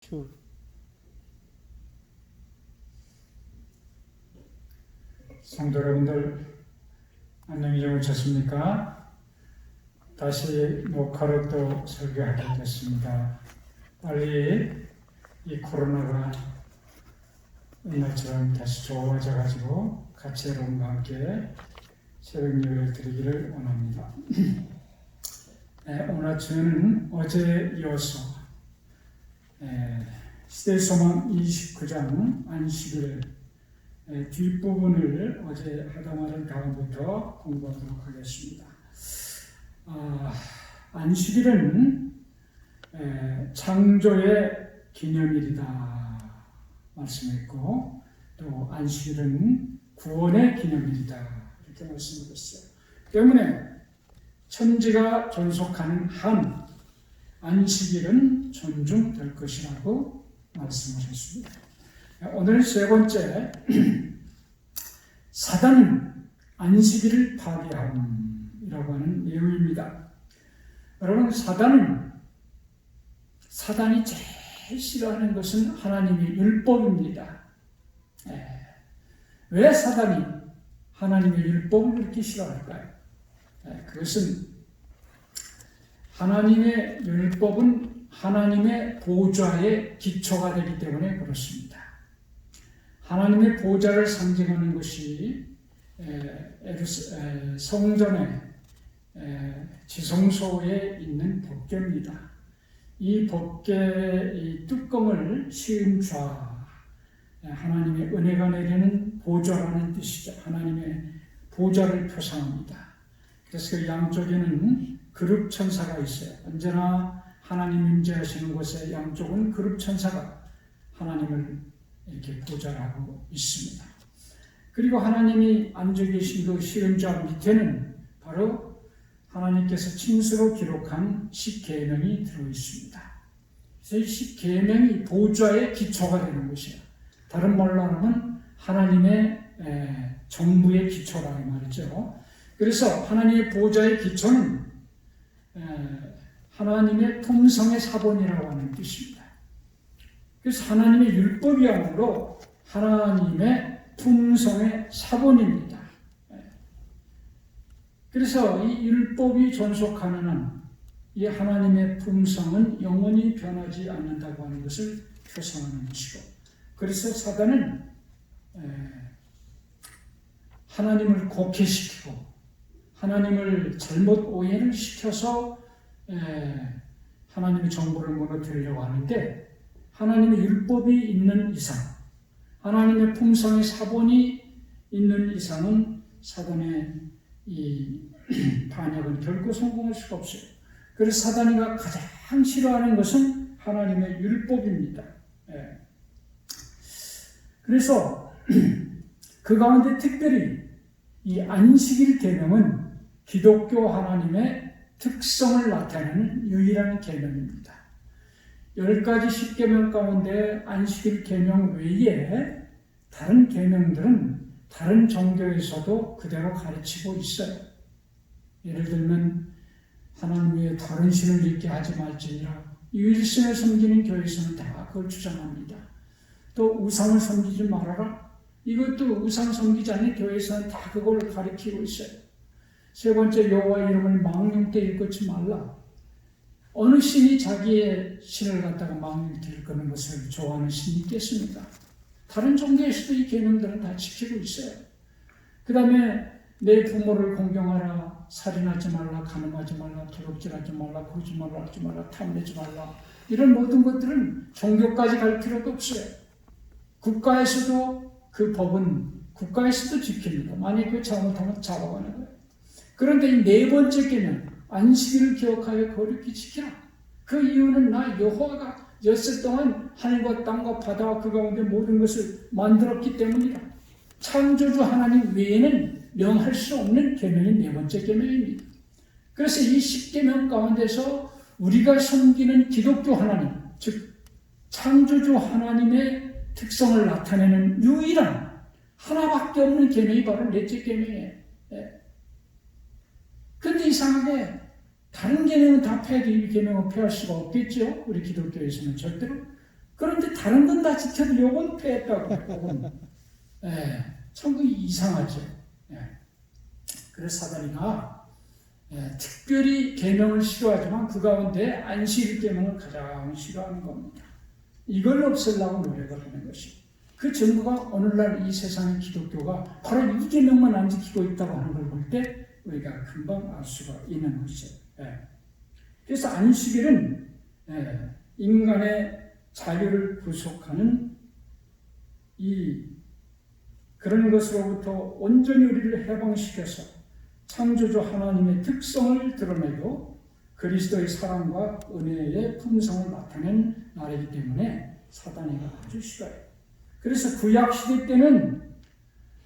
큐. 성도 여러분들 안녕히 주무셨습니까? 다시 녹화로 또 설교하게 됐습니다. 빨리 이 코로나가 옛날처럼 다시 좋아져가지고 같이 여러분과 함께 새벽 예배를 드리기를 원합니다. 오늘 아침에는 어제 이어서 시대소망 29장 안식일 뒷부분을 어제 하다 말은 다음부터 공부하도록 하겠습니다. 안식일은 창조의 기념일이다 말씀했고, 또 안식일은 구원의 기념일이다 이렇게 말씀드렸어요. 때문에 천지가 존속하는 한 안식일은 존중될 것이라고 말씀하셨습니다. 오늘 세 번째, 사단은 안식일을 파괴함이라고 하는 내용입니다. 여러분, 사단이 제일 싫어하는 것은 하나님의 율법입니다. 왜 사단이 하나님의 율법을 그렇게 싫어할까요? 그것은 하나님의 율법은 하나님의 보좌의 기초가 되기 때문에 그렇습니다. 하나님의 보좌를 상징하는 것이 성전의 지성소에 있는 법궤입니다. 이 법궤의 뚜껑을 씌운 좌, 하나님의 은혜가 내리는 보좌라는 뜻이죠. 하나님의 보좌를 표상합니다. 그래서 그 양쪽에는 그룹 천사가 있어요. 언제나 하나님 임재하시는 곳에 양쪽은 그룹 천사가 하나님을 이렇게 보좌하고 있습니다. 그리고 하나님이 앉아 계신 그 시은좌 밑에는 바로 하나님께서 친수로 기록한 십계명이 들어 있습니다. 그래서 이 십계명이 보좌의 기초가 되는 것이에요. 다른 말로 하면 하나님의 정부의 기초라 말이죠. 그래서 하나님의 보좌의 기초는 하나님의 품성의 사본이라고 하는 뜻입니다. 그래서 하나님의 율법이야말로 하나님의 품성의 사본입니다. 그래서 이 율법이 존속하는 한 이 하나님의 품성은 영원히 변하지 않는다고 하는 것을 표상하는 것이고, 그래서 사단은 하나님을 곡해시키고 하나님을 잘못 오해를 시켜서 하나님의 정보를 무너뜨리려고 하는데, 하나님의 율법이 있는 이상, 하나님의 품성의 사본이 있는 이상은 사단의 이 반역은 결코 성공할 수가 없어요. 그래서 사단이가 가장 싫어하는 것은 하나님의 율법입니다. 그래서 그 가운데 특별히 이 안식일 계명은 기독교 하나님의 특성을 나타내는 유일한 계명입니다. 10가지 십계명 가운데 안식일 계명 외에 다른 계명들은 다른 종교에서도 그대로 가르치고 있어요. 예를 들면 하나님 외에 다른 신을 믿게 하지 말지니라, 유일신을 섬기는 교회에서는 다 그걸 주장합니다. 또 우상을 섬기지 말아라, 이것도 우상 섬기지 않는 교회에서는 다 그걸 가르치고 있어요. 세 번째, 여호와 이름을 망령되 일컫지 말라. 어느 신이 자기의 신을 갖다가 망령되 일컫는 것을 좋아하는 신이 있겠습니까? 다른 종교에서도 이 계명들은 다 지키고 있어요. 그 다음에 내 부모를 공경하라, 살인하지 말라, 간음하지 말라, 도둑질하지 말라, 거짓말하지 말라, 탐내지 말라, 이런 모든 것들은 종교까지 갈 필요도 없어요. 국가에서도 그 법은 국가에서도 지킵니다. 만약 그 잘못하면 잡아가는 거예요. 그런데 이 네 번째 계명, 안식일을 기억하여 거룩히 지키라. 그 이유는 나 여호와가 엿새 동안 하늘과 땅과 바다와 그 가운데 모든 것을 만들었기 때문이다. 창조주 하나님 외에는 명할 수 없는 계명이 네 번째 계명입니다. 그래서 이 10계명 가운데서 우리가 섬기는 기독교 하나님, 즉 창조주 하나님의 특성을 나타내는 유일한 하나밖에 없는 계명이 바로 넷째 계명이에요. 그런데 이상하게 다른 계명은 다 폐해도 이 계명은 폐할 수가 없겠죠. 우리 기독교에서는 절대로. 그런데 다른 건 다 지켜도 요건 빼했다고. 요건. 참 이상하죠. 그래서 사단이가 특별히 계명을 싫어하지만 그 가운데 안식일 계명을 가장 싫어하는 겁니다. 이걸 없애려고 노력을 하는 것이. 그 증거가 오늘날 이 세상의 기독교가 바로 이 계명만 안 지키고 있다고 하는 걸 볼 때 우리가 금방 알 수가 있는 것이죠. 그래서 안식일은 인간의 자유를 구속하는 그런 것으로부터 온전히 우리를 해방시켜서 창조주 하나님의 특성을 드러내고 그리스도의 사랑과 은혜의 품성을 나타낸 날이기 때문에 사단이가 아주 싫어요. 그래서 구약시대 때는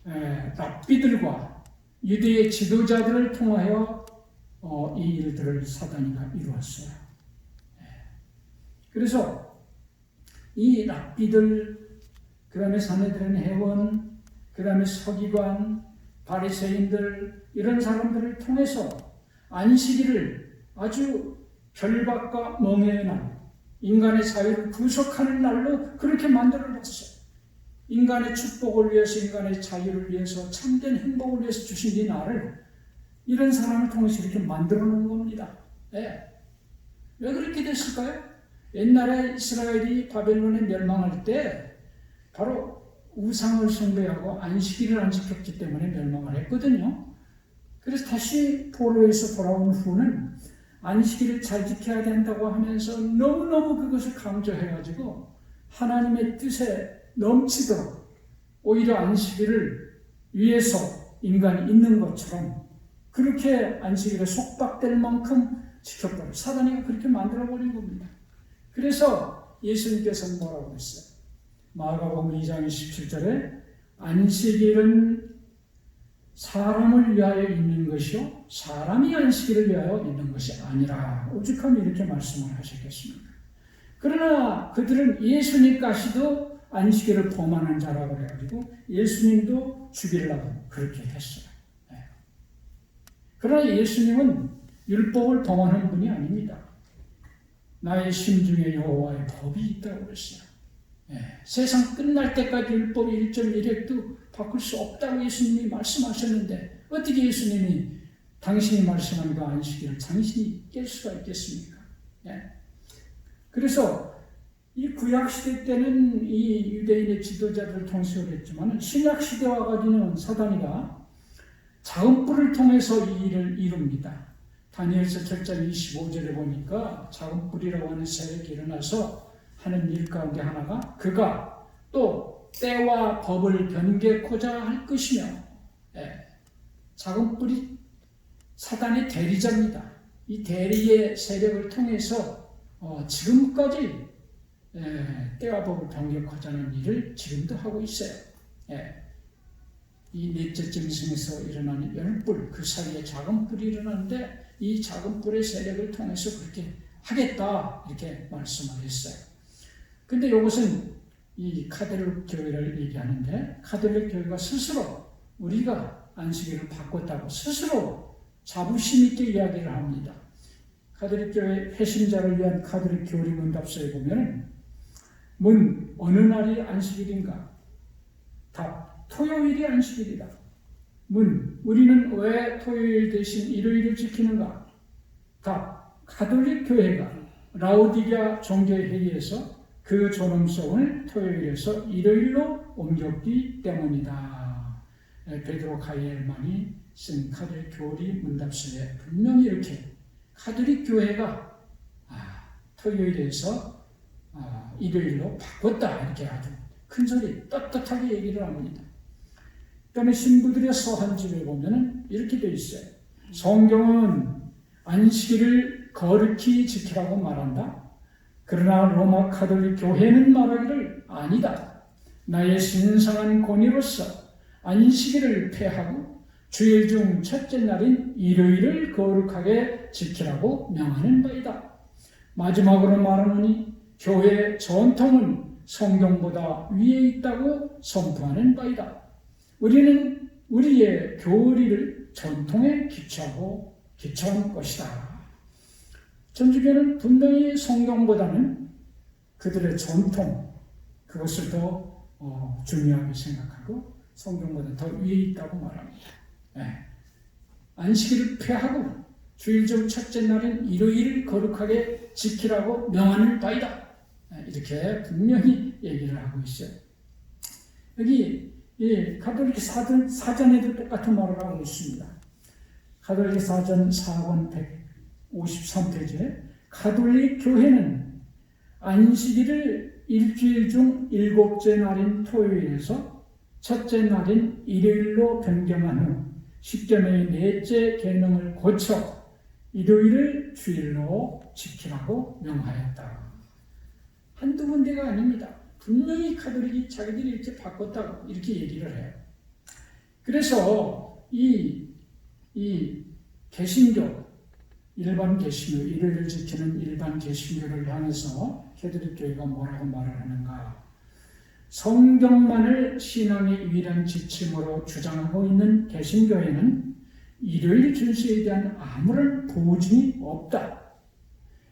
랍비들과 유대의 지도자들을 통하여 이 일들을 사단이가 이루었어요. 그래서 이 랍비들, 그 다음에 사내들은 회원, 그 다음에 서기관, 바리새인들 이런 사람들을 통해서 안식일을 아주 결박과 멍해의 날, 인간의 자유를 구속하는 날로 그렇게 만들어놨어요. 인간의 축복을 위해서, 인간의 자유를 위해서, 참된 행복을 위해서 주신 이 날을 이런 사람을 통해서 이렇게 만들어 놓은 겁니다. 왜 그렇게 됐을까요? 옛날에 이스라엘이 바벨론에 멸망할 때 바로 우상을 숭배하고 안식일을 안 지켰기 때문에 멸망을 했거든요. 그래서 다시 포로에서 돌아온 후는 안식일을 잘 지켜야 된다고 하면서 너무너무 그것을 강조해가지고 하나님의 뜻에 넘치도록 오히려 안식일을 위해서 인간이 있는 것처럼 그렇게 안식일에 속박될 만큼 지켰다고 사단이가 그렇게 만들어버린 겁니다. 그래서 예수님께서는 뭐라고 했어요? 마가복음 2장 17절에 안식일은 사람을 위하여 있는 것이요 사람이 안식일을 위하여 있는 것이 아니라 오죽하면 이렇게 말씀을 하셨겠습니까? 그러나 그들은 예수님까지도 안식일을 범하는 자라고 그래가지고 예수님도 죽이려고 그렇게 했어요. 그러나 예수님은 율법을 범하는 분이 아닙니다. 나의 심중에 여호와의 법이 있다고 그랬어요. 세상 끝날 때까지 율법 1.1획도 바꿀 수 없다고 예수님이 말씀하셨는데 어떻게 예수님이 당신이 말씀한 그 안식일을 당신이 깰 수가 있겠습니까? 그래서 이 구약시대 때는 이 유대인의 지도자들을 통해서 그랬지만 신약시대 와가지고는 사단이가 작은 뿔을 통해서 이 일을 이룹니다. 다니엘서 7장 25절에 보니까 작은 뿔이라고 하는 세력이 일어나서 하는 일 가운데 하나가 그가 또 때와 법을 변개코자 할 것이며 작은 뿔이 사단의 대리자입니다. 이 대리의 세력을 통해서 지금까지 때와 법을 변개코자 하는 일을 지금도 하고 있어요. 이 넷째 짐승에서 일어나는 열뿔 그 사이에 작은 뿔이 일어나는데 이 작은 뿔의 세력을 통해서 그렇게 하겠다 이렇게 말씀을 했어요. 근데 이것은 이 카톨릭 교회를 얘기하는데 카톨릭 교회가 스스로 우리가 안식일을 바꿨다고 스스로 자부심 있게 이야기를 합니다. 카톨릭 교회 회심자를 위한 카톨릭 교리 문답서에 보면 어느 날이 안식일인가? 답 토요일이 안식일이다. 우리는 왜 토요일 대신 일요일을 지키는가? 답 가톨릭 교회가 라오디게아 종교의 회의에서 그 존엄성을 토요일에서 일요일로 옮겼기 때문이다. 베드로 가이엘만이 쓴 카톨릭 교리 문답서에 분명히 이렇게 가톨릭 교회가 토요일에서 일요일로 바꿨다 이렇게 아주 큰 소리 떳떳하게 얘기를 합니다. 그 다음에 신부들의 서한집에 보면 이렇게 되어 있어요. 성경은 안식일을 거룩히 지키라고 말한다. 그러나 로마 가톨릭 교회는 말하기를 아니다. 나의 신성한 권위로서 안식일을 폐하고 주일 중 첫째 날인 일요일을 거룩하게 지키라고 명하는 바이다. 마지막으로 말하노니 교회의 전통은 성경보다 위에 있다고 선포하는 바이다. 우리는 우리의 교리를 전통에 기초한 것이다. 천주교는 분명히 성경보다는 그들의 전통, 그것을 더 중요하게 생각하고 성경보다 더 위에 있다고 말합니다. 네. 안식일을 폐하고 주일적 첫째 날인 일요일을 거룩하게 지키라고 명하는 바이다. 이렇게 분명히 얘기를 하고 있어요. 여기 가톨릭 사전에도 똑같은 말을 하고 있습니다. 가톨릭 사전 4권 153페이지에 가톨릭 교회는 안식일을 일주일 중 7째 날인 토요일에서 첫째 날인 일요일로 변경한 후 십계명의 넷째 계명을 고쳐 일요일을 주일로 지키라고 명하였다. 한두 군데가 아닙니다. 분명히 가톨릭이 자기들이 이렇게 바꿨다고 이렇게 얘기를 해요. 그래서 이 개신교, 일반 개신교, 일요일을 지키는 일반 개신교를 향해서 가톨릭 교회가 뭐라고 말을 하는가? 성경만을 신앙의 유일한 지침으로 주장하고 있는 개신교회는 일요일 준수에 대한 아무런 보증이 없다.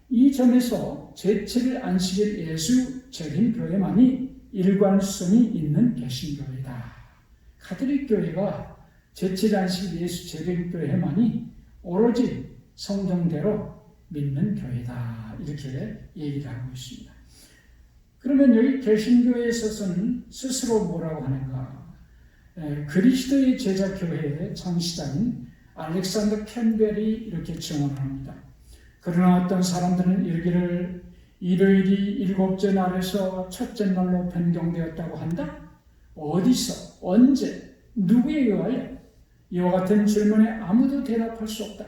이 점에서 제7일 안식일 예수 재림 교회만이 일관성이 있는 개신교회다. 가톨릭 교회가 제7일 안식일 예수 재림 교회만이 오로지 성경대로 믿는 교회다. 이렇게 얘기를 하고 있습니다. 그러면 여기 개신교회에 있어서는 스스로 뭐라고 하는가? 그리스도의 제자 교회의 창시자인 알렉산더 캠벨이 이렇게 증언합니다. 그러나 어떤 사람들은 이르기를 일요일이 7째 날에서 첫째 날로 변경되었다고 한다? 어디서? 언제? 누구에 의하여? 이와 같은 질문에 아무도 대답할 수 없다.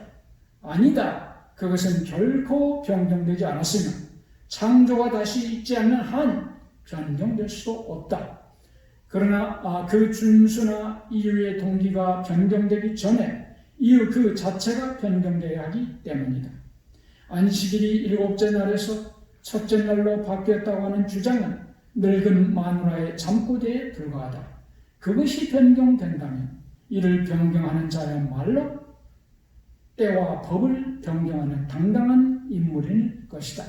아니다. 그것은 결코 변경되지 않았으며 창조가 다시 있지 않는 한 변경될 수도 없다. 그러나 그 준수나 이유의 동기가 변경되기 전에 이유 그 자체가 변경되어야 하기 때문이다. 안식일이 7째 날에서 첫째 날로 바뀌었다고 하는 주장은 늙은 마누라의 잠꼬대에 불과하다. 그것이 변경된다면 이를 변경하는 자야말로 때와 법을 변경하는 당당한 인물일 것이다.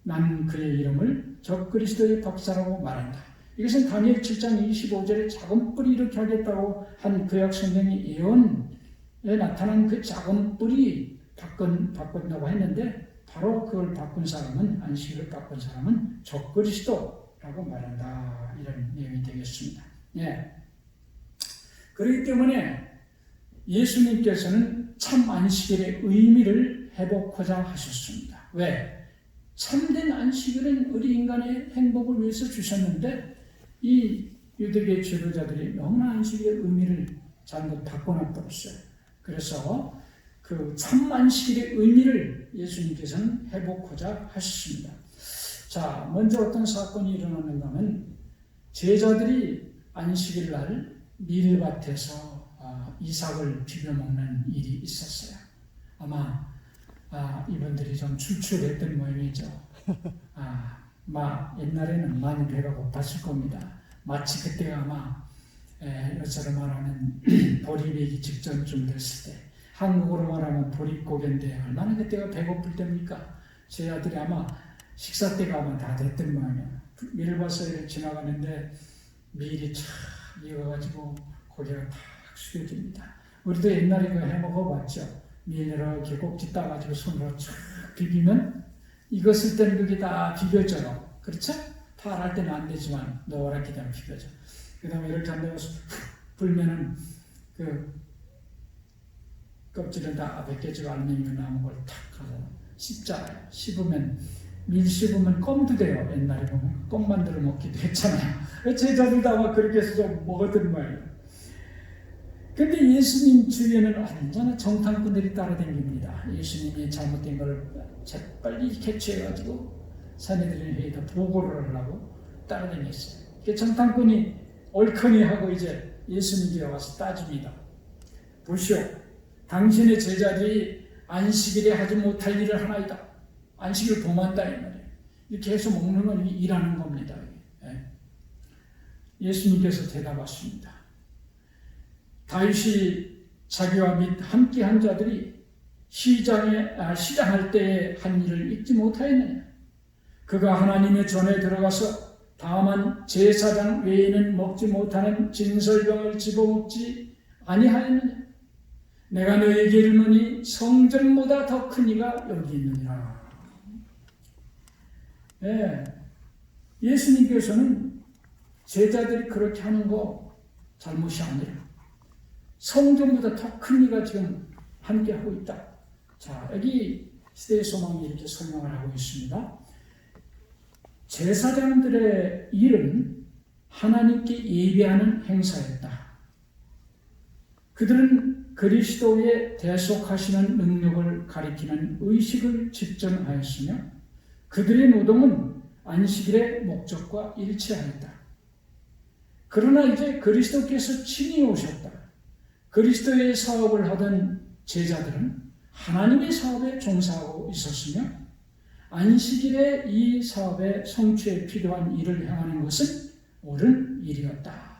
나는 그의 이름을 적그리스도의 박사라고 말한다. 이것은 다니엘 7장 25절에 작은 뿔이 이렇게 하겠다고 한 구약 성경의 예언에 나타난 그 작은 뿔이 바꾼다고 했는데 바로 그걸 바꾼 사람은 안식일을 바꾼 사람은 적그리스도라고 말한다. 이런 내용이 되겠습니다. 예. 그렇기 때문에 예수님께서는 참 안식일의 의미를 회복하자 하셨습니다. 왜? 참된 안식일은 우리 인간의 행복을 위해서 주셨는데 이 유대계 지도자들이 너무나 안식일의 의미를 잘못 바꿔놔버렸어요. 그래서 그 참 안식일의 의미를 예수님께서는 회복하자 하셨습니다. 자, 먼저 어떤 사건이 일어났는가 하면 제자들이 안식일 날 밀밭에서 이삭을 비벼먹는 일이 있었어요. 아마 이분들이 좀 출출했던 모양이죠. 옛날에는 많이 배가 고팠을 겁니다. 마치 그때가 아마 요새로 말하는 보리매기 직전쯤 됐을 때, 한국어로 말하면 보릿고개인데 얼마나 그때가 배고플 때입니까? 제 아들이 아마 식사 때가 아마 다 됐던 모양이에요. 밀밭을 지나가는데 밀이 촥 익어가지고 고개가 탁 숙여집니다. 우리도 옛날에 그 해먹어봤죠. 밀 이렇게 꼭지 따가지고 손으로 쫙 비비면 익었을 때는 그게 다 비벼져요. 그렇죠? 파랄 때는 안 되지만 노랗게 되면 비벼져. 그 다음에 이렇게 한다고 불면은 그 껍질은 다 벗겨지고 알맹이가 남은 걸 탁 가서 씹잖아요. 밀 씹으면 껌도 돼요. 옛날에 보면 껌 만들어 먹기도 했잖아요. 제자들도 아마 그렇게 해서 좀 먹었던 거예요. 근데 예수님 주위에는 언제나 정탐꾼들이 따라다닙니다. 예수님이 잘못된 걸 재빨리 캐치해가지고 사내들의 회의에다 보고를 하려고 따라다녔어요. 그 정탐꾼이 얼큰이 하고 이제 예수님께 와서 따집니다. 보시오, 당신의 제자들이 안식일에 하지 못할 일을 하나이다. 안식일을 범한다 이 말이에요. 이렇게 해서 먹는 건 일하는 겁니다. 예수님께서 대답하십니다. 다윗이 자기와 및 함께한 자들이 시장할 때에 한 일을 잊지 못하였느냐? 그가 하나님의 전에 들어가서 다만 제사장 외에는 먹지 못하는 진설병을 집어먹지 아니하였느냐? 내가 너에게 이르노니 성전보다 더 큰 이가 여기 있느니라. 네, 예수님께서는 제자들이 그렇게 하는 거 잘못이 아니라 성전보다 더 큰 이가 지금 함께하고 있다. 자, 여기 시대의 소망이 이렇게 설명을 하고 있습니다. 제사장들의 일은 하나님께 예배하는 행사였다. 그들은 그리스도의 대속하시는 능력을 가리키는 의식을 집전하였으며 그들의 노동은 안식일의 목적과 일치하였다. 그러나 이제 그리스도께서 친히 오셨다. 그리스도의 사업을 하던 제자들은 하나님의 사업에 종사하고 있었으며 안식일에 이 사업의 성취에 필요한 일을 행하는 것은 옳은 일이었다.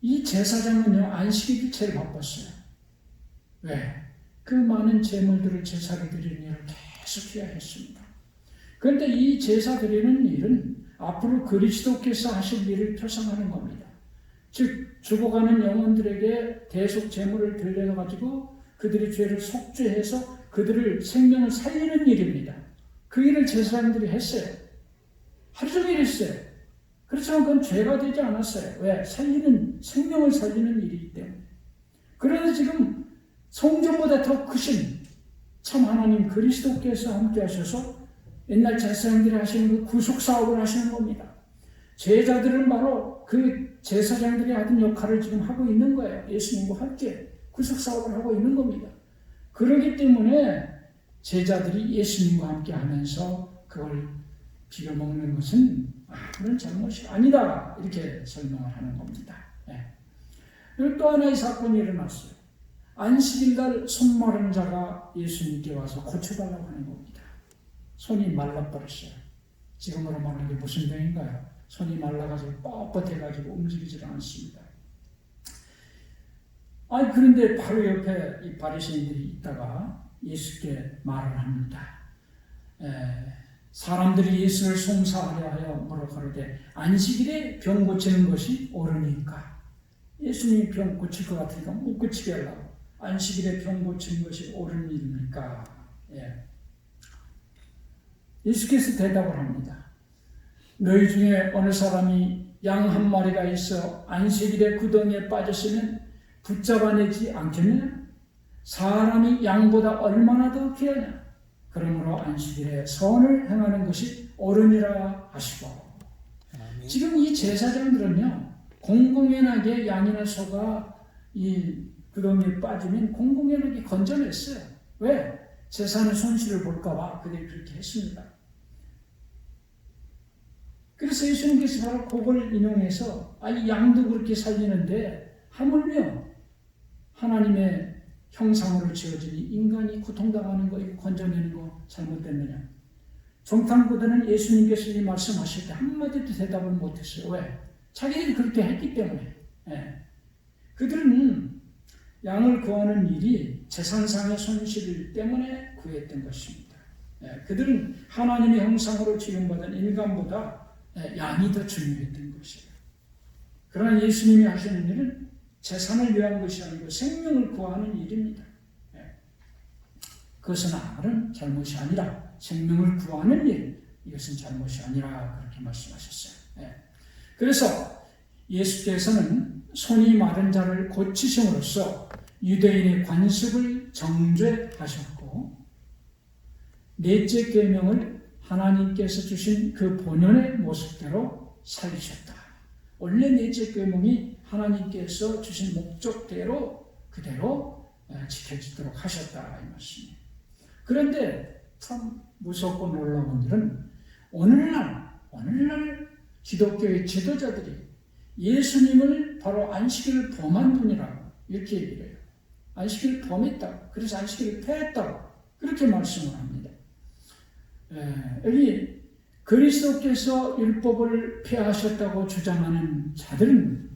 이 제사장은요, 안식일이 제일 바빴어요. 왜? 그 많은 제물들을 제사를 드리는 일을 계속 해야 했습니다. 그런데 이 제사 드리는 일은 앞으로 그리스도께서 하실 일을 표상하는 겁니다. 즉, 죽어가는 영혼들에게 대속 제물을 들려가지고 그들의 죄를 속죄해서 그들을 생명을 살리는 일입니다. 그 일을 제사장들이 했어요. 하루 종일 했어요. 그렇지만 그건 죄가 되지 않았어요. 왜? 생명을 살리는 일이기 때문에. 그런데 지금 성전보다 더 크신 참 하나님 그리스도께서 함께 하셔서 옛날 제사장들이 하시는 그 구속사업을 하시는 겁니다. 제자들은 바로 그 제사장들이 하던 역할을 지금 하고 있는 거예요. 예수님과 함께 구속사업을 하고 있는 겁니다. 그렇기 때문에 제자들이 예수님과 함께 하면서 그걸 비벼먹는 것은 그런 잘못이 아니다. 이렇게 설명을 하는 겁니다. 네. 그리고 또 하나의 사건이 일어났어요. 안식일날 손 마른 자가 예수님께 와서 고쳐달라고 하는 겁니다. 손이 말라버렸어요. 지금으로 말하는 게 무슨 병인가요? 손이 말라가지고 뻣뻣해가지고 움직이질 않습니다. 그런데 바로 옆에 이 바리새인들이 있다가 예수께 말을 합니다. 사람들이 예수를 송사하려 하여 뭐라 가로되 안식일에 병 고치는 것이 옳으니까. 예수님이 병 고칠 것 같으니까 못 고치게 하려고. 안식일에 병 고치는 것이 옳은 일입니까? 예수께서 대답을 합니다. 너희 중에 어느 사람이 양 한 마리가 있어 안식일에 구덩이에 빠졌으면 붙잡아내지 않겠느냐? 사람이 양보다 얼마나 더 귀하냐? 그러므로 안식일에 선을 행하는 것이 옳으니라 하시고. 아멘. 지금 이 제사장들은요, 공공연하게 양이나 소가 이 구덩이에 빠지면 공공연하게 건져냈어요. 왜? 제사는 손실을 볼까봐 그들이 그렇게 했습니다. 그래서 예수님께서 바로 그걸 인용해서 이 양도 그렇게 살리는데 하물며 하나님의 형상으로 지어진 인간이 고통당하는 거 이거 건져내는 거 잘못됐느냐. 정탐꾼들은 예수님께서 이 말씀하실 때 한마디도 대답을 못했어요. 왜? 자기들이 그렇게 했기 때문에. 그들은 양을 구하는 일이 재산상의 손실 때문에 구했던 것입니다. 그들은 하나님의 형상으로 지음받은 인간보다 양이 더 중요했던 것이에요. 그러나 예수님이 하시는 일은 재산을 위한 것이 아니고 생명을 구하는 일입니다. 그것은 아무런 잘못이 아니라 생명을 구하는 일, 이것은 잘못이 아니라 그렇게 말씀하셨어요. 그래서 예수께서는 손이 마른 자를 고치심으로써 유대인의 관습을 정죄하셨고 넷째 계명을 하나님께서 주신 그 본연의 모습대로 살리셨다. 원래 넷째 계명이 하나님께서 주신 목적대로 그대로 지켜지도록 하셨다 이 말씀이에요. 그런데 참 무섭고 놀라운 일은 오늘날 기독교의 지도자들이 예수님을 바로 안식일을 범한 분이라고 이렇게 얘기를 해요. 안식일을 범했다. 그래서 안식일을 폐했다고 그렇게 말씀을 합니다. 여기 그리스도께서 율법을 폐하셨다고 주장하는 자들은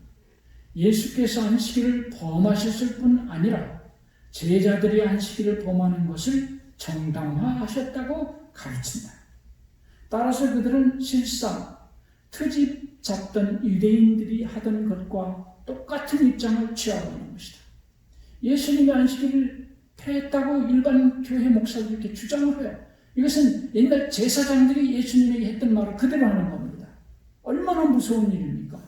예수께서 안식일을 범하셨을 뿐 아니라 제자들이 안식일을 범하는 것을 정당화하셨다고 가르친다. 따라서 그들은 실상 트집 잡던 유대인들이 하던 것과 똑같은 입장을 취하고 있는 것이다. 예수님이 안식일을 폐했다고 일반 교회 목사들이 이렇게 주장을 해요. 이것은 옛날 제사장들이 예수님에게 했던 말을 그대로 하는 겁니다. 얼마나 무서운 일입니까?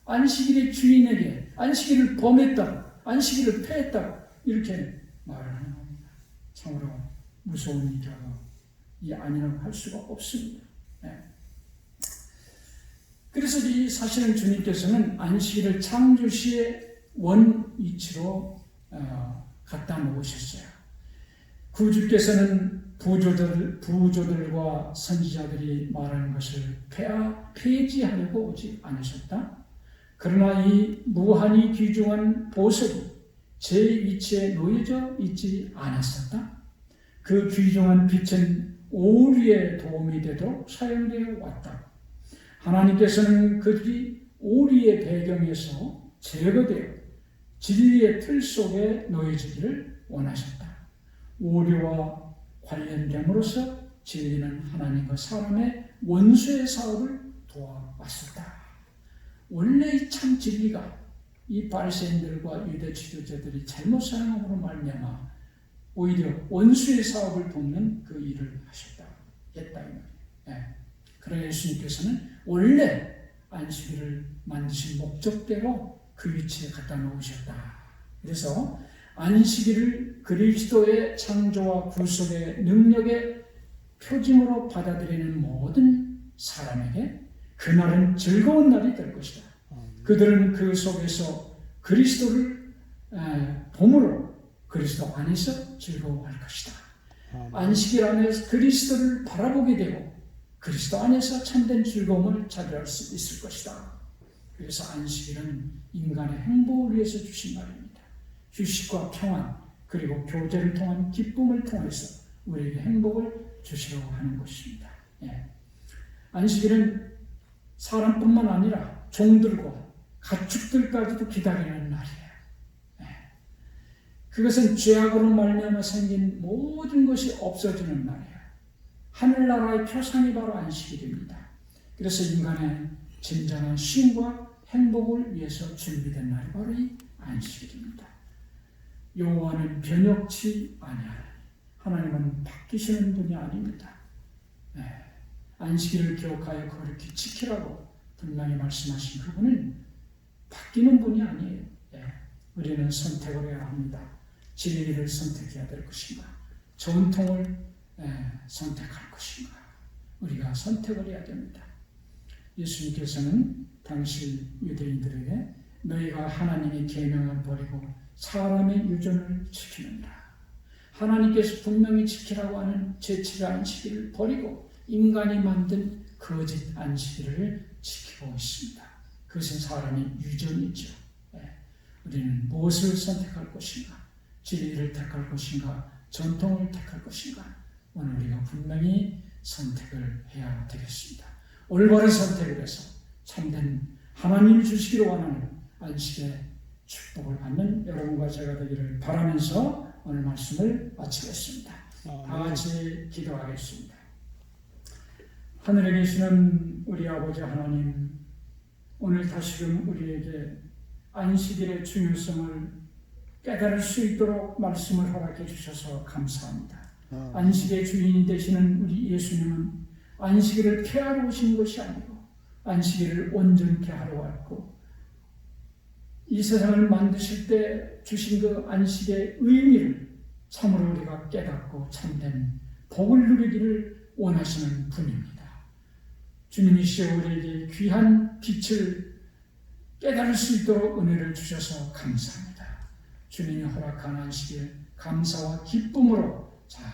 안식일의 주인에게 안식일을 범했다고, 안식일을 폐했다고 이렇게 말을 하는 겁니다. 참으로 무서운 일이라고 이 아니라고 할 수가 없습니다. 네. 그래서 이 사실은 주님께서는 안식일을 창조시의 원위치로 갖다 놓으셨어요. 구주께서는 부조들과 선지자들이 말하는 것을 폐지하려고 오지 않으셨다. 그러나 이 무한히 귀중한 보석이 제 위치에 놓여져 있지 않았었다. 그 귀중한 빛은 오리의 도움이 되도록 사용되어 왔다. 하나님께서는 그들이 오리의 배경에서 제거되어 진리의 틀 속에 놓여지기를 원하셨다. 오리와 관련됨으로써 진리는 하나님과 사람의 원수의 사업을 도와왔었다. 원래 이 참 진리가 이 바리새인들과 유대 지도자들이 잘못 사용함으로 말미암아 오히려 원수의 사업을 돕는 그 일을 했다 이 말이에요. 그러나 예수님께서는 원래 안식일을 만드신 목적대로 그 위치에 갖다 놓으셨다. 그래서 안식일을 그리스도의 창조와 구속의 능력의 표징으로 받아들이는 모든 사람에게 그날은 즐거운 날이 될 것이다. 그들은 그 속에서 그리스도를 봄으로 그리스도 안에서 즐거워할 것이다. 안식일 안에서 그리스도를 바라보게 되고 그리스도 안에서 참된 즐거움을 찾을 수 있을 것이다. 그래서 안식일은 인간의 행복을 위해서 주신 날입니다. 휴식과 평안 그리고 교제를 통한 기쁨을 통해서 우리에게 행복을 주시려고 하는 것입니다. 안식일은 사람뿐만 아니라 종들과 가축들까지도 기다리는 날이에요. 그것은 죄악으로 말미암아 생긴 모든 것이 없어지는 날이에요. 하늘나라의 표상이 바로 안식일입니다. 그래서 인간의 진정한 쉼과 행복을 위해서 준비된 날이 바로 이 안식일입니다. 여호와는 변혁치 아니하나니 하나님은 바뀌시는 분이 아닙니다. 안식일을 기억하여 거룩히 지키라고 분명히 말씀하신 그분은 바뀌는 분이 아니에요. 우리는 선택을 해야 합니다. 진리를 선택해야 될 것인가, 전통을 선택할 것인가, 우리가 선택을 해야 됩니다. 예수님께서는 당시 유대인들에게 너희가 하나님의 계명을 버리고 사람의 유전을 지키는다. 하나님께서 분명히 지키라고 하는 제7의 안식일을 버리고 인간이 만든 거짓 안식일을 지키고 있습니다. 그것은 사람의 유전이죠. 우리는 무엇을 선택할 것인가? 진리를 택할 것인가? 전통을 택할 것인가? 오늘 우리가 분명히 선택을 해야 되겠습니다. 올바른 선택을 해서 참된 하나님이 주시기를 원하는 안식의 축복을 받는 여러분과 제가 되기를 바라면서 오늘 말씀을 마치겠습니다. 다 같이 기도하겠습니다. 하늘에 계시는 우리 아버지 하나님, 오늘 다시금 우리에게 안식일의 중요성을 깨달을 수 있도록 말씀을 허락해 주셔서 감사합니다. 안식의 주인이 되시는 우리 예수님은 안식일을 폐하러 오신 것이 아니고 안식일을 온전케 하러 왔고 이 세상을 만드실 때 주신 그 안식의 의미를 참으로 우리가 깨닫고 참된 복을 누리기를 원하시는 분입니다. 주님이시여 우리에게 귀한 빛을 깨달을 수 있도록 은혜를 주셔서 감사합니다. 주님이 허락한 안식일 감사와 기쁨으로 잘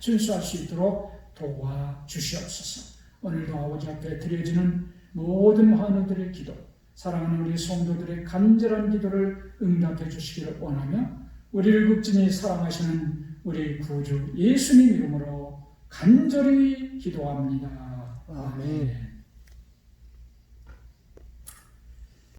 준수할 수 있도록 도와주시옵소서. 오늘도 아버지 앞에 드려지는 모든 환우들의 기도, 사랑하는 우리 성도들의 간절한 기도를 응답해 주시기를 원하며 우리를 극진히 사랑하시는 우리 구주 예수님 이름으로 간절히 기도합니다. 아멘.